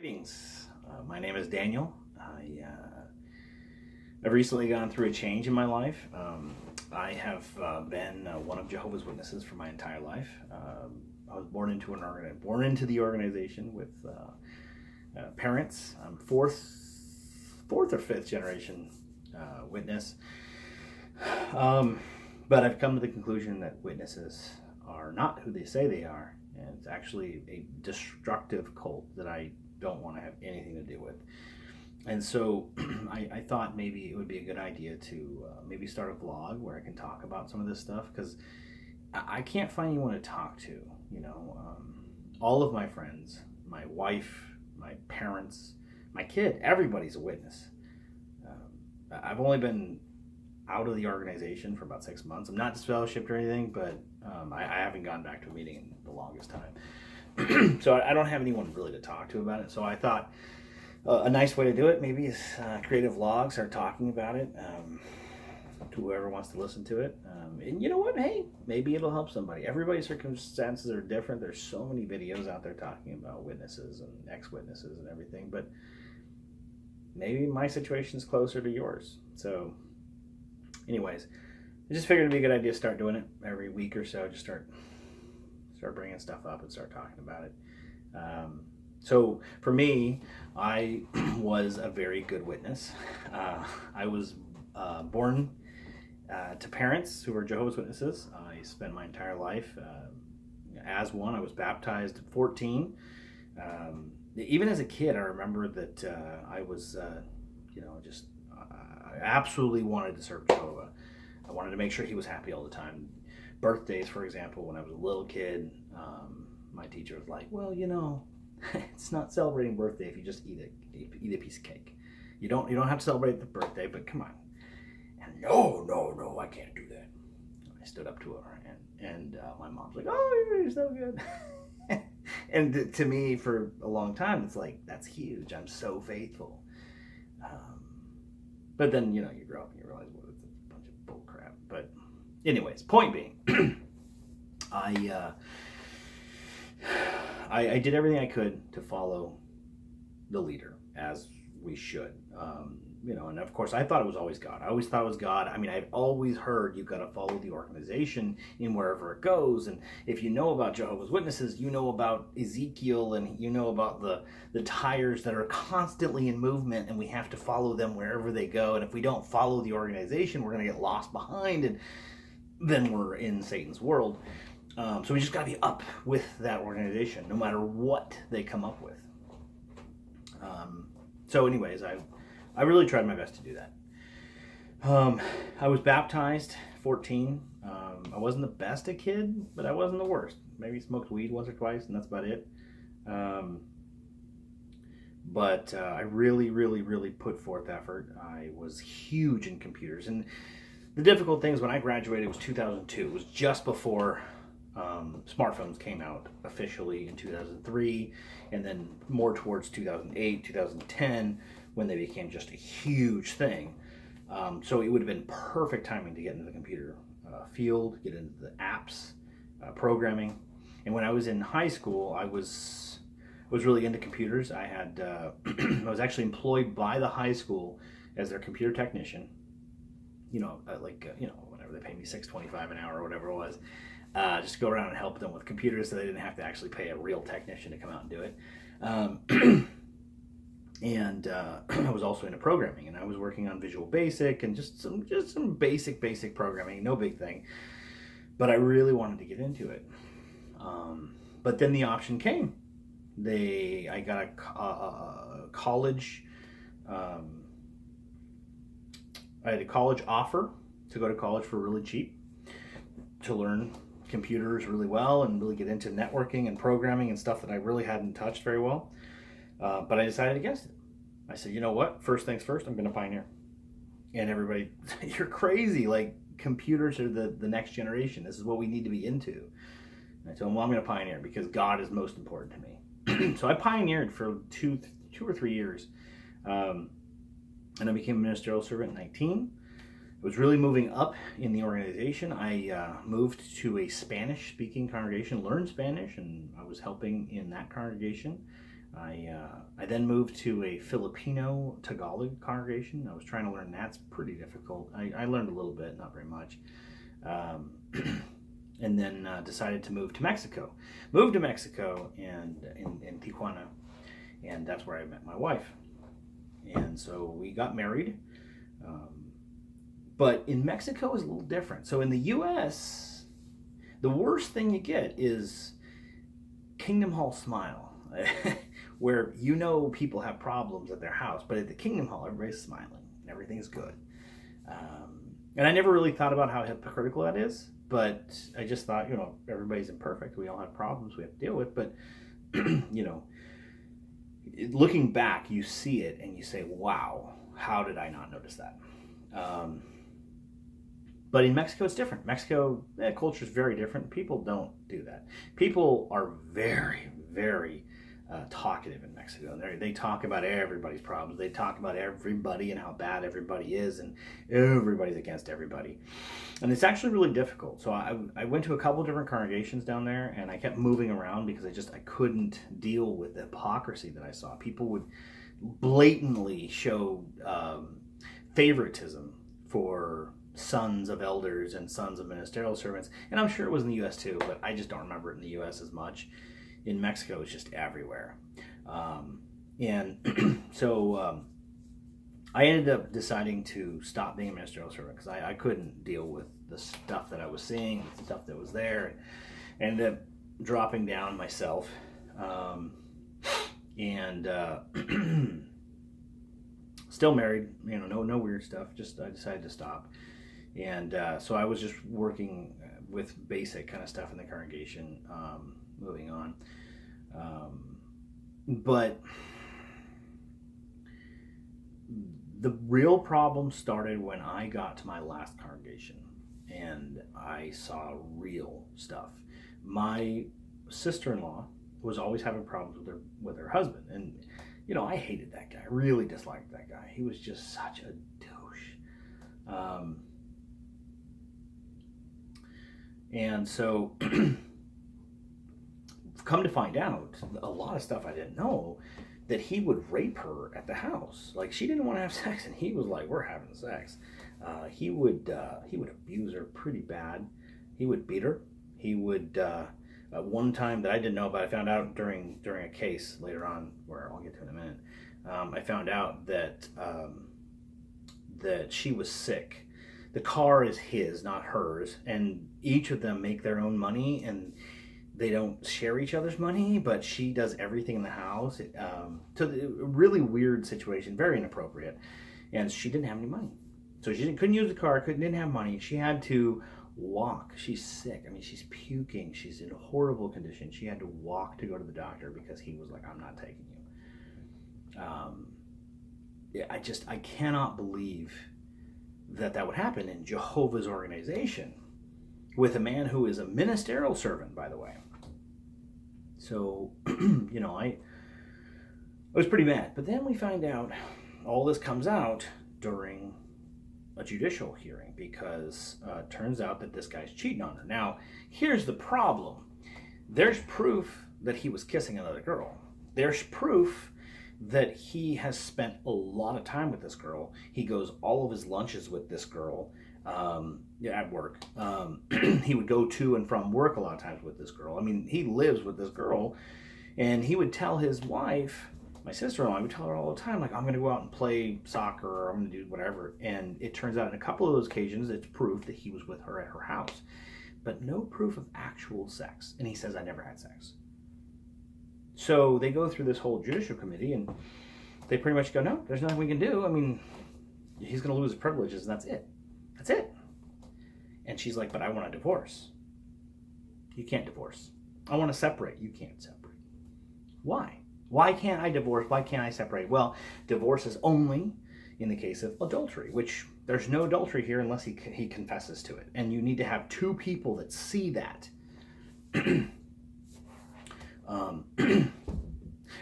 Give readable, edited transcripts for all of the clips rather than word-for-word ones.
Greetings. My name is Daniel. I've recently gone through a change in my life. I have been one of Jehovah's Witnesses for my entire life. I was born into the organization with parents. I'm fourth or fifth generation witness. But I've come to the conclusion that witnesses are not who they say they are. And it's actually a destructive cult that I don't want to have anything to do with. And so I thought maybe it would be a good idea to maybe start a vlog where I can talk about some of this stuff, because I can't find anyone to talk to. All of my friends, my wife, my parents, my kid, everybody's a witness. I've only been out of the organization for about 6 months. I'm not disfellowshipped or anything, but I haven't gone back to a meeting in the longest time. So I don't have anyone really to talk to about it. So I thought a nice way to do it maybe is create a vlog, start talking about it to whoever wants to listen to it. And you know what? Hey, maybe it'll help somebody. Everybody's circumstances are different. There's so many videos out there talking about witnesses and ex-witnesses and everything, but maybe my situation's closer to yours. So anyways, I just figured it'd be a good idea to start doing it every week or so. Just start bringing stuff up and start talking about it. So for me, I was a very good witness. I was born to parents who were Jehovah's Witnesses. I spent my entire life as one. I was baptized at 14. Even as a kid, I remember that I was, I absolutely wanted to serve Jehovah. I wanted to make sure he was happy all the time. Birthdays, for example, when I was a little kid, my teacher was like, well, it's not celebrating birthday if you just eat a piece of cake. You don't have to celebrate the birthday, but come on. And no, I can't do that. I stood up to her, and my mom's like, oh, you're so good. And to me, for a long time, it's like, that's huge. I'm so faithful. But then, you grow up and you realize, well, it's a bunch of bull crap. But anyways, point being, I did everything I could to follow the leader, as we should. And of course, I thought it was always God. I always thought it was God. I mean, I've always heard you've got to follow the organization in wherever it goes. And if you know about Jehovah's Witnesses, you know about Ezekiel, and you know about the tires that are constantly in movement, and we have to follow them wherever they go. And if we don't follow the organization, we're going to get lost behind, and then we're in Satan's world. So we just got to be up with that organization, no matter what they come up with. So anyways, I really tried my best to do that. I was baptized 14. I wasn't the best a kid, but I wasn't the worst. Maybe smoked weed once or twice, and that's about it. But I really, really, really put forth effort. I was huge in computers. And the difficult thing is, when I graduated, it was 2002. It was just before smartphones came out officially in 2003, and then more towards 2008, 2010, when they became just a huge thing. So it would have been perfect timing to get into the computer field, get into the apps, programming. And when I was in high school, I was really into computers. I had I was actually employed by the high school as their computer technician. Whatever, they paid me $6.25 an hour or whatever it was. Just to go around and help them with computers, so they didn't have to actually pay a real technician to come out and do it. And I was also into programming, and I was working on Visual Basic and just some basic programming, no big thing. But I really wanted to get into it. But then the option came. I got a college. I had a college offer to go to college for really cheap, to learn computers really well and really get into networking and programming and stuff that I really hadn't touched very well. But I decided against it. I said, you know what? First things first, I'm going to pioneer. And everybody, you're crazy. Like, computers are the next generation. This is what we need to be into. And I told them, well, I'm going to pioneer because God is most important to me. So I pioneered for two or 3 years. And I became a ministerial servant at 19. I was really moving up in the organization. I moved to a Spanish-speaking congregation, learned Spanish, and I was helping in that congregation. I then moved to a Filipino Tagalog congregation. I was trying to learn. That's pretty difficult. I learned a little bit, not very much. Um, and then decided to move to Mexico. Moved to Mexico and in Tijuana, and that's where I met my wife. And so we got married. But in Mexico is a little different. So in the U.S., the worst thing you get is Kingdom Hall smile, where people have problems at their house, but at the Kingdom Hall, everybody's smiling and everything's good. And I never really thought about how hypocritical that is, but I just thought, everybody's imperfect. We all have problems we have to deal with. But, looking back, you see it and you say, wow, how did I not notice that? But in Mexico, it's different. Mexico, culture is very different. People don't do that. People are very, very talkative in Mexico. They talk about everybody's problems. They talk about everybody and how bad everybody is, and everybody's against everybody. And it's actually really difficult. So I went to a couple of different congregations down there, and I kept moving around because I couldn't deal with the hypocrisy that I saw. People would blatantly show favoritism for sons of elders and sons of ministerial servants. And I'm sure it was in the U.S. too, but I just don't remember it in the U.S. as much. In Mexico, it's just everywhere. So I ended up deciding to stop being a ministerial servant because I couldn't deal with the stuff that I was seeing, the stuff that was there. And ended up dropping down myself. Still married, no weird stuff. Just I decided to stop. And so I was just working with basic kind of stuff in the congregation, moving on. But the real problem started when I got to my last congregation and I saw real stuff. My sister-in-law was always having problems with her husband. And, I hated that guy. I really disliked that guy. He was just such a douche. And so, come to find out, a lot of stuff I didn't know, that he would rape her at the house. Like, she didn't want to have sex, and he was like, we're having sex. He would abuse her pretty bad. He would beat her. He would, one time that I didn't know about, I found out during a case later on, where I'll get to in a minute, I found out that she was sick. The car is his, not hers, and each of them make their own money, and they don't share each other's money, but she does everything in the house. So a really weird situation, very inappropriate, and she didn't have any money. So she couldn't use the car, didn't have money. She had to walk. She's sick. I mean, she's puking. She's in a horrible condition. She had to walk to go to the doctor because he was like, I'm not taking you. I cannot believe that would happen in Jehovah's organization with a man who is a ministerial servant, by the way. So, I was pretty mad. But then we find out all this comes out during a judicial hearing because it turns out that this guy's cheating on her. Now, here's the problem. There's proof that he was kissing another girl. There's proof that he has spent a lot of time with this girl. He goes all of his lunches with this girl at work. He would go to and from work a lot of times with this girl. I mean, he lives with this girl, and he would tell his wife, my sister-in-law, I would tell her all the time, like, I'm going to go out and play soccer, or I'm going to do whatever. And it turns out in a couple of those occasions, it's proof that he was with her at her house, but no proof of actual sex. And he says, I never had sex. So they go through this whole judicial committee, and they pretty much go, no, there's nothing we can do. I mean, he's going to lose his privileges, and that's it. That's it. And she's like, but I want a divorce. You can't divorce. I want to separate. You can't separate. Why? Why can't I divorce? Why can't I separate? Well, divorce is only in the case of adultery, which there's no adultery here unless he confesses to it. And you need to have two people that see that. And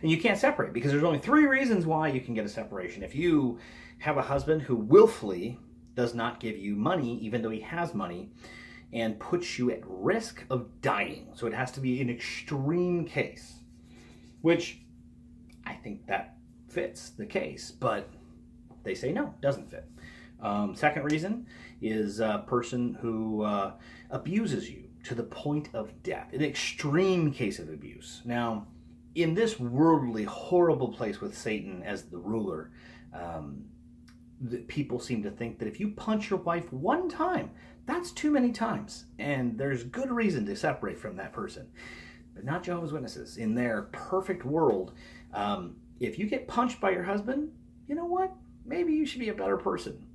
you can't separate because there's only 3 reasons why you can get a separation. If you have a husband who willfully does not give you money, even though he has money, and puts you at risk of dying. So it has to be an extreme case, which I think that fits the case, but they say no, doesn't fit. Second reason is a person who abuses you to the point of death, an extreme case of abuse. Now, in this worldly, horrible place with Satan as the ruler, people seem to think that if you punch your wife one time, that's too many times, and there's good reason to separate from that person. But not Jehovah's Witnesses. In their perfect world, if you get punched by your husband, you know what? Maybe you should be a better person.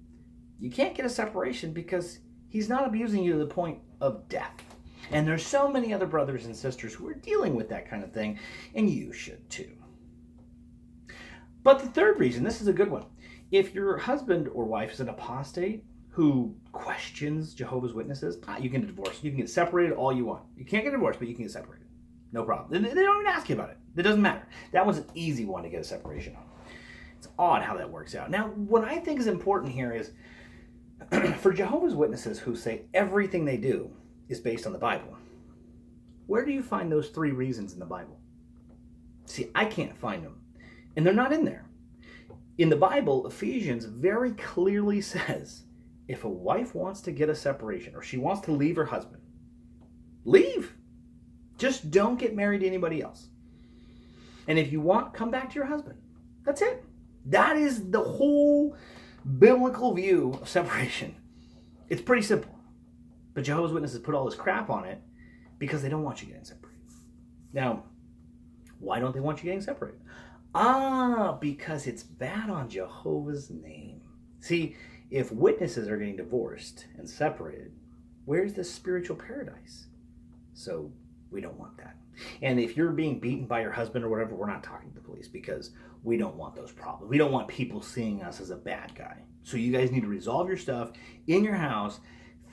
You can't get a separation because he's not abusing you to the point of death. And there's so many other brothers and sisters who are dealing with that kind of thing, and you should too. But the third reason, this is a good one. If your husband or wife is an apostate who questions Jehovah's Witnesses, you can divorce. You can get separated all you want. You can't get divorced, but you can get separated. No problem. They don't even ask you about it. It doesn't matter. That was an easy one to get a separation on. It's odd how that works out. Now, what I think is important here is for Jehovah's Witnesses who say everything they do is based on the Bible, where do you find those 3 reasons in the Bible? See, I can't find them, and they're not in there. In the Bible, Ephesians very clearly says if a wife wants to get a separation or she wants to leave her husband, leave. Just don't get married to anybody else. And if you want, come back to your husband. That's it. That is the whole biblical view of separation. It's pretty simple. But Jehovah's Witnesses put all this crap on it because they don't want you getting separated. Now, why don't they want you getting separated? Because it's bad on Jehovah's name. See, if witnesses are getting divorced and separated, where's the spiritual paradise? So we don't want that. And if you're being beaten by your husband or whatever, we're not talking to the police because we don't want those problems. We don't want people seeing us as a bad guy. So you guys need to resolve your stuff in your house,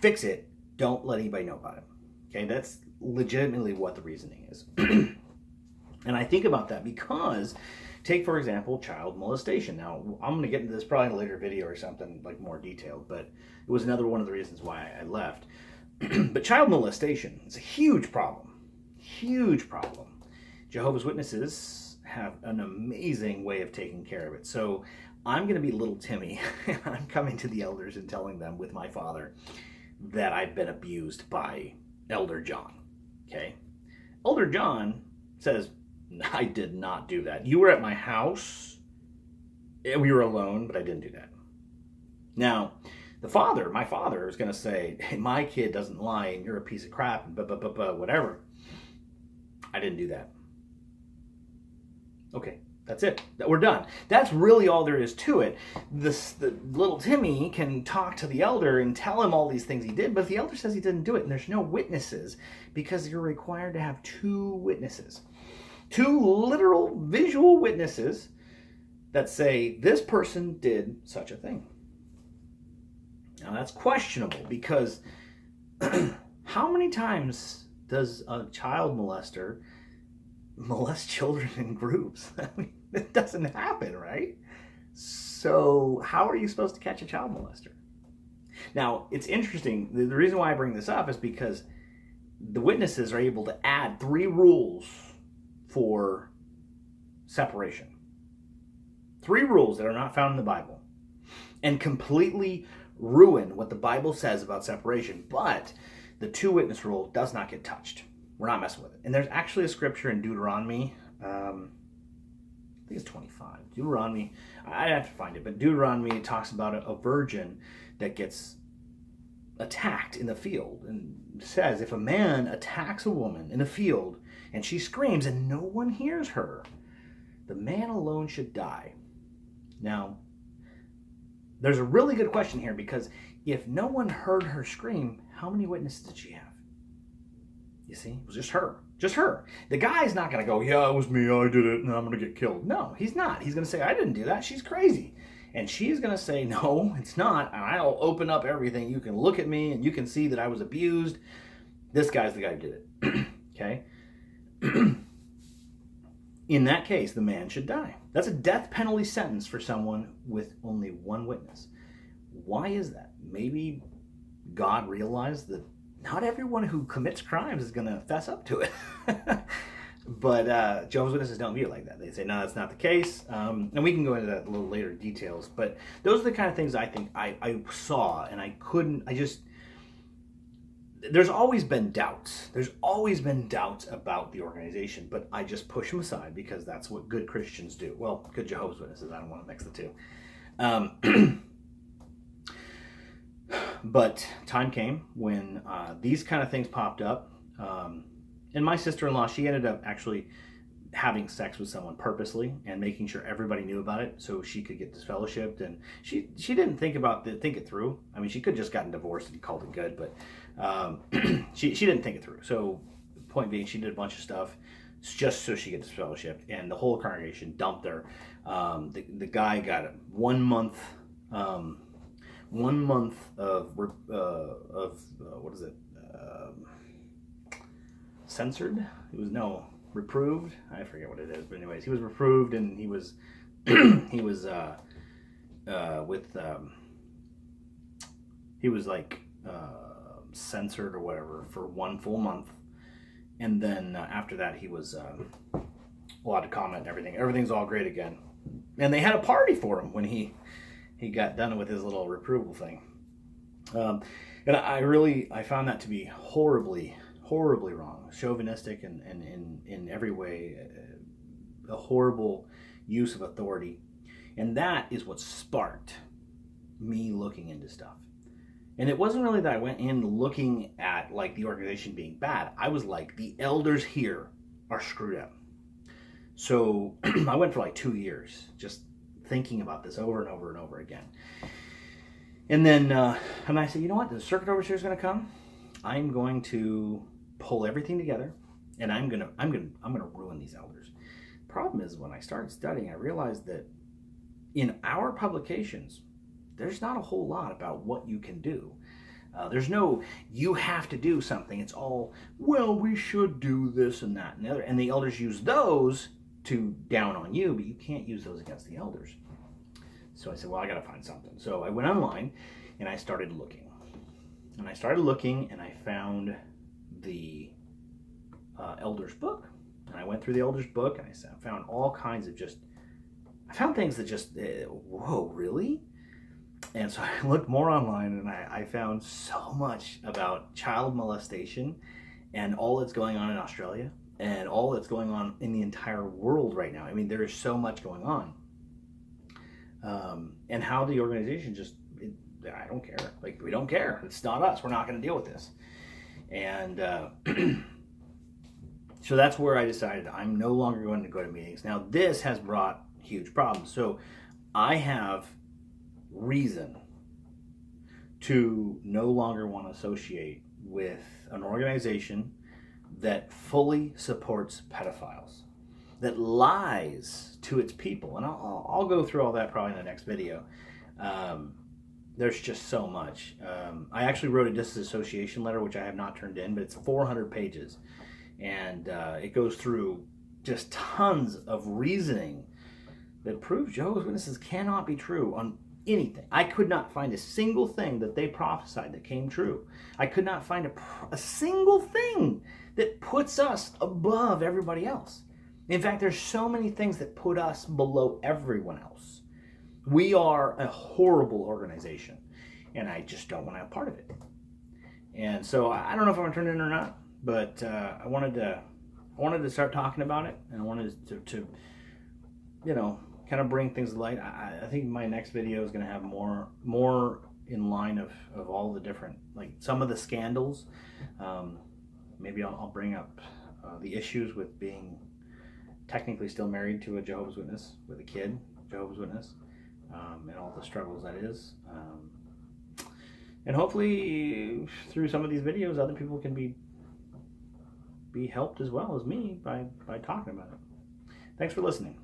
fix it, don't let anybody know about it. Okay, that's legitimately what the reasoning is. And I think about that because, take for example, child molestation. Now, I'm going to get into this probably in a later video or something like more detailed, but it was another one of the reasons why I left. But child molestation is a huge problem. Huge problem. Jehovah's Witnesses have an amazing way of taking care of it. So I'm going to be little Timmy. I'm coming to the elders and telling them with my father that I've been abused by Elder John. Okay? Elder John says, I did not do that. You were at my house. We were alone, but I didn't do that. Now, my father is going to say, hey, my kid doesn't lie and you're a piece of crap and whatever. I didn't do that. Okay, that's it. We're done. That's really all there is to it. The little Timmy can talk to the elder and tell him all these things he did, but if the elder says he didn't do it and there's no witnesses, because you're required to have 2 witnesses. 2 literal visual witnesses that say this person did such a thing. Now that's questionable because how many times does a child molester molest children in groups? I mean, it doesn't happen, right? So how are you supposed to catch a child molester? Now, it's interesting. The reason why I bring this up is because the witnesses are able to add 3 rules for separation. 3 rules that are not found in the Bible and completely ruin what the Bible says about separation. But the 2 witness rule does not get touched. We're not messing with it. And there's actually a scripture in Deuteronomy, I think it's 25. Deuteronomy, I'd have to find it, but Deuteronomy talks about a virgin that gets attacked in the field and says if a man attacks a woman in a field and she screams and no one hears her, the man alone should die. Now, there's a really good question here because if no one heard her scream, how many witnesses did she have? You see, it was just her. Just her. The guy's not going to go, yeah, it was me, I did it, and I'm going to get killed. No, he's not. He's going to say, I didn't do that. She's crazy. And she's going to say, no, it's not. And I'll open up everything. You can look at me, and you can see that I was abused. This guy's the guy who did it. Okay? In that case, the man should die. That's a death penalty sentence for someone with only 1 witness. Why is that? Maybe God realized that not everyone who commits crimes is going to fess up to it. But Jehovah's Witnesses don't view it like that. They say, no, that's not the case. And we can go into that a little later details. But those are the kind of things I think I saw, and there's always been doubts. There's always been doubts about the organization, but I just push them aside because that's what good Christians do. Well, good Jehovah's Witnesses. I don't want to mix the two. But time came when these kind of things popped up. And my sister-in-law, she ended up actually having sex with someone purposely and making sure everybody knew about it so she could get disfellowshipped. And she didn't think it through. I mean, she could have just gotten divorced and called it good, but she didn't think it through. So point being, she did a bunch of stuff just so she could get disfellowshipped, and the whole congregation dumped her. The guy got 1 month. 1 month of what is it? Censored? It was reproved. I forget what it is, but anyways, he was reproved, and he was he was censored or whatever for 1 full month, and then after that he was allowed to comment and everything. Everything's all great again, and they had a party for him when he got done with his little reproval thing. And I found that to be horribly wrong, chauvinistic, and in every way a horrible use of authority. And that is what sparked me looking into stuff. And it wasn't really that I went in looking at like the organization being bad. I was like, the elders here are screwed up. So I went for like 2 years just thinking about this over and over and over again. And then and I said, you know what? The circuit overseer is going to come. I'm going to pull everything together, and I'm gonna ruin these elders. Problem is, when I started studying, I realized that in our publications, there's not a whole lot about what you can do. There's no, you have to do something. It's all, well, we should do this and that and the other. And the elders use those to down on you, but you can't use those against the elders. So I said, well, I got to find something. So I went online and I started looking. And I found the elders book. And I went through the elders book, and I found all kinds of I found things that just, whoa, really? And so I looked more online, and I found so much about child molestation and all that's going on in Australia and all that's going on in the entire world right now. I mean, there is so much going on. And how the organization I don't care. Like, we don't care. It's not us. We're not going to deal with this. And so that's where I decided I'm no longer going to go to meetings. Now, this has brought huge problems. So I have reason to no longer want to associate with an organization that fully supports pedophiles, that lies to its people. And I'll go through all that probably in the next video. There's just so much. I actually wrote a disassociation letter, which I have not turned in, but it's 400 pages. And it goes through just tons of reasoning that proves Jehovah's Witnesses cannot be true on anything. I could not find a single thing that they prophesied that came true. I could not find a single thing that puts us above everybody else. In fact, there's so many things that put us below everyone else. We are a horrible organization, and I just don't want to have part of it. And so I don't know if I'm going to turn it in or not, but I wanted to start talking about it, and I wanted to kind of bring things to light. I think my next video is going to have more in line of all the different, like some of the scandals. Maybe I'll bring up the issues with being technically still married to a Jehovah's Witness with a kid, Jehovah's Witness, and all the struggles that is. And hopefully through some of these videos, other people can be helped as well as me by talking about it. Thanks for listening.